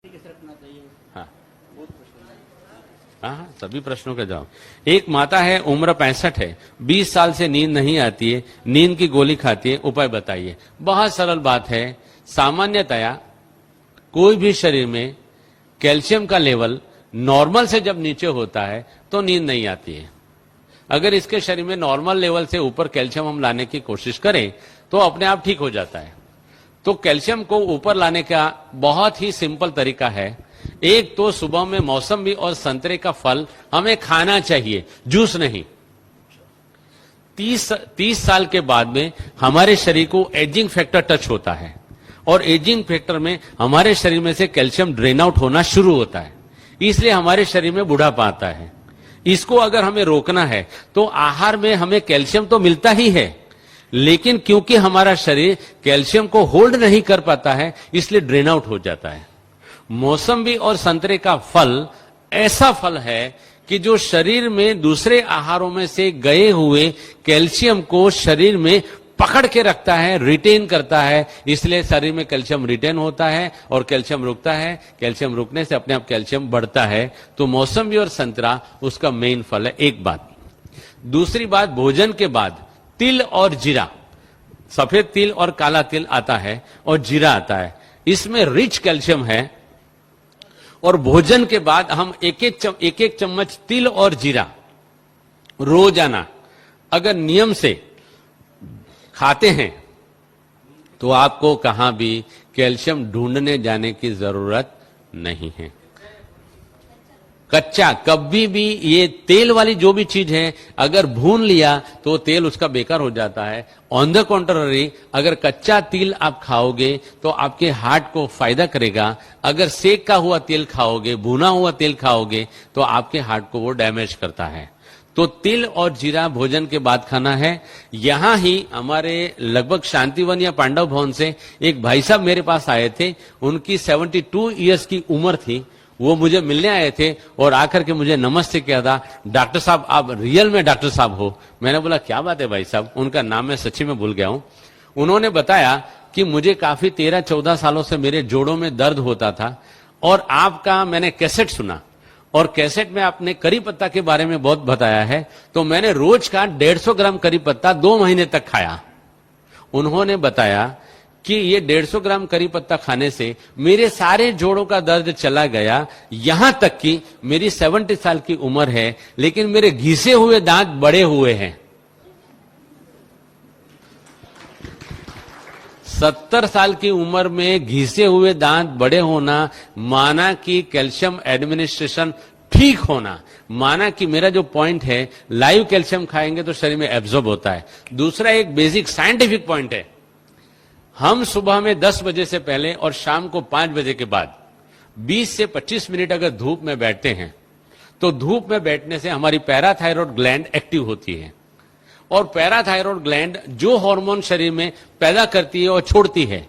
हाँ हाँ, सभी प्रश्नों का जवाब। एक माता है, उम्र 65 है, 20 साल से नींद नहीं आती है, नींद की गोली खाती है, उपाय बताइए। बहुत सरल बात है। सामान्यतया कोई भी शरीर में कैल्शियम का लेवल नॉर्मल से जब नीचे होता है तो नींद नहीं आती है। अगर इसके शरीर में नॉर्मल लेवल से ऊपर कैल्शियम हम लाने की कोशिश करें तो अपने आप ठीक हो जाता है। तो कैल्शियम को ऊपर लाने का बहुत ही सिंपल तरीका है। एक तो सुबह में मौसम्बी और संतरे का फल हमें खाना चाहिए, जूस नहीं। 30 साल के बाद में हमारे शरीर को एजिंग फैक्टर टच होता है और एजिंग फैक्टर में हमारे शरीर में से कैल्शियम ड्रेन आउट होना शुरू होता है, इसलिए हमारे शरीर में बुढ़ापा आता है। इसको अगर हमें रोकना है तो आहार में हमें कैल्शियम तो मिलता ही है, लेकिन क्योंकि हमारा शरीर कैल्शियम को होल्ड नहीं कर पाता है इसलिए ड्रेन आउट हो जाता है। मौसम्बी और संतरे का फल ऐसा फल है कि जो शरीर में दूसरे आहारों में से गए हुए कैल्शियम को शरीर में पकड़ के रखता है, रिटेन करता है, इसलिए शरीर में कैल्शियम रिटेन होता है और कैल्शियम रुकता है। कैल्शियम रुकने से अपने आप कैल्शियम बढ़ता है। तो मौसम्बी और संतरा उसका मेन फल है। एक बात। दूसरी बात, भोजन के बाद तिल और जीरा, सफेद तिल और काला तिल आता है और जीरा आता है, इसमें रिच कैल्शियम है। और भोजन के बाद हम एक एक चम्मच तिल और जीरा रोजाना अगर नियम से खाते हैं तो आपको कहां भी कैल्शियम ढूंढने जाने की जरूरत नहीं है। कच्चा कभी भी, ये तेल वाली जो भी चीज है अगर भून लिया तो तेल उसका बेकार हो जाता है। ऑन द कॉन्ट्ररी, अगर कच्चा तिल आप खाओगे तो आपके हार्ट को फायदा करेगा। अगर सेक का हुआ तेल खाओगे, भुना हुआ तेल खाओगे तो आपके हार्ट को वो डैमेज करता है। तो तिल और जीरा भोजन के बाद खाना है। यहां ही हमारे लगभग शांतिवन या पांडव भवन से एक भाई साहब मेरे पास आए थे, उनकी 72 ईयर्स की उम्र थी। वो मुझे मिलने आए थे और आकर के मुझे नमस्ते किया था, डॉक्टर साहब आप रियल में डॉक्टर साहब हो। मैंने बोला क्या बात है भाई साहब, उनका नाम मैं सच्ची में भूल गया हूं। उन्होंने बताया कि मुझे काफी 13-14 सालों से मेरे जोड़ों में दर्द होता था और आपका मैंने कैसेट सुना और कैसेट में आपने करी पत्ता के बारे में बहुत बताया है, तो मैंने रोज का 150 ग्राम करी पत्ता 2 महीने तक खाया। उन्होंने बताया कि ये 150 ग्राम करी पत्ता खाने से मेरे सारे जोड़ों का दर्द चला गया। यहां तक कि मेरी 70 साल की उम्र है लेकिन मेरे घिसे हुए दांत बड़े हुए हैं। 70 साल की उम्र में घिसे हुए दांत बड़े होना माना कि कैल्शियम एडमिनिस्ट्रेशन ठीक होना, माना कि मेरा जो पॉइंट है लाइव कैल्शियम खाएंगे तो शरीर में एब्जॉर्ब होता है। दूसरा एक बेसिक साइंटिफिक पॉइंट है, हम सुबह में 10 बजे से पहले और शाम को 5 बजे के बाद 20 से 25 मिनट अगर धूप में बैठते हैं तो धूप में बैठने से हमारी पैराथायरॉयड ग्लैंड एक्टिव होती है और पैराथायरॉयड ग्लैंड जो हार्मोन शरीर में पैदा करती है और छोड़ती है,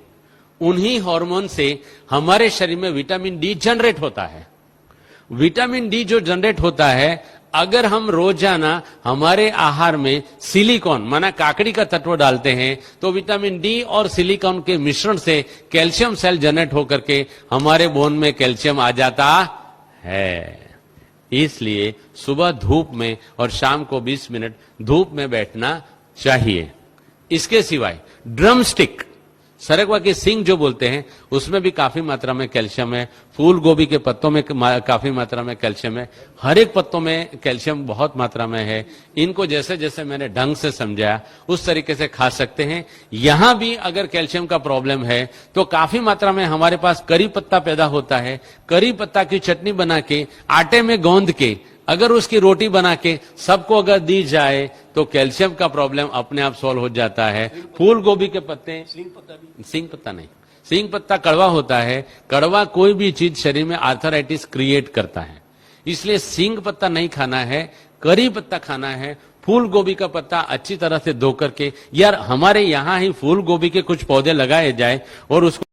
उन्हीं हार्मोन से हमारे शरीर में विटामिन डी जनरेट होता है। विटामिन डी जो जनरेट होता है, अगर हम रोजाना हमारे आहार में सिलिकॉन माना काकड़ी का तत्व डालते हैं तो विटामिन डी और सिलिकॉन के मिश्रण से कैल्शियम सेल जनरेट होकर के हमारे बोन में कैल्शियम आ जाता है। इसलिए सुबह धूप में और शाम को 20 मिनट धूप में बैठना चाहिए। इसके सिवाय ड्रम स्टिक, सरगवा की सिंग जो बोलते हैं, उसमें भी काफी मात्रा में कैल्शियम है। फूल गोभी के पत्तों में काफी मात्रा में कैल्शियम है। हर एक पत्तों में कैल्शियम बहुत मात्रा में है। इनको जैसे जैसे मैंने ढंग से समझाया उस तरीके से खा सकते हैं। यहां भी अगर कैल्शियम का प्रॉब्लम है तो काफी मात्रा में हमारे पास करी पत्ता पैदा होता है। करी पत्ता की चटनी बना के आटे में गौंद के अगर उसकी रोटी बना के सबको अगर दी जाए तो कैल्शियम का प्रॉब्लम अपने आप सॉल्व हो जाता है। फूल गोभी के पत्ते, सिंग पत्ता नहीं, सिंग पत्ता कड़वा होता है। कड़वा कोई भी चीज शरीर में आर्थराइटिस क्रिएट करता है, इसलिए सिंग पत्ता नहीं खाना है, करी पत्ता खाना है। फूल गोभी का पत्ता अच्छी तरह से धो करके, यार हमारे यहाँ ही फूल गोभी के कुछ पौधे लगाए जाए और उसको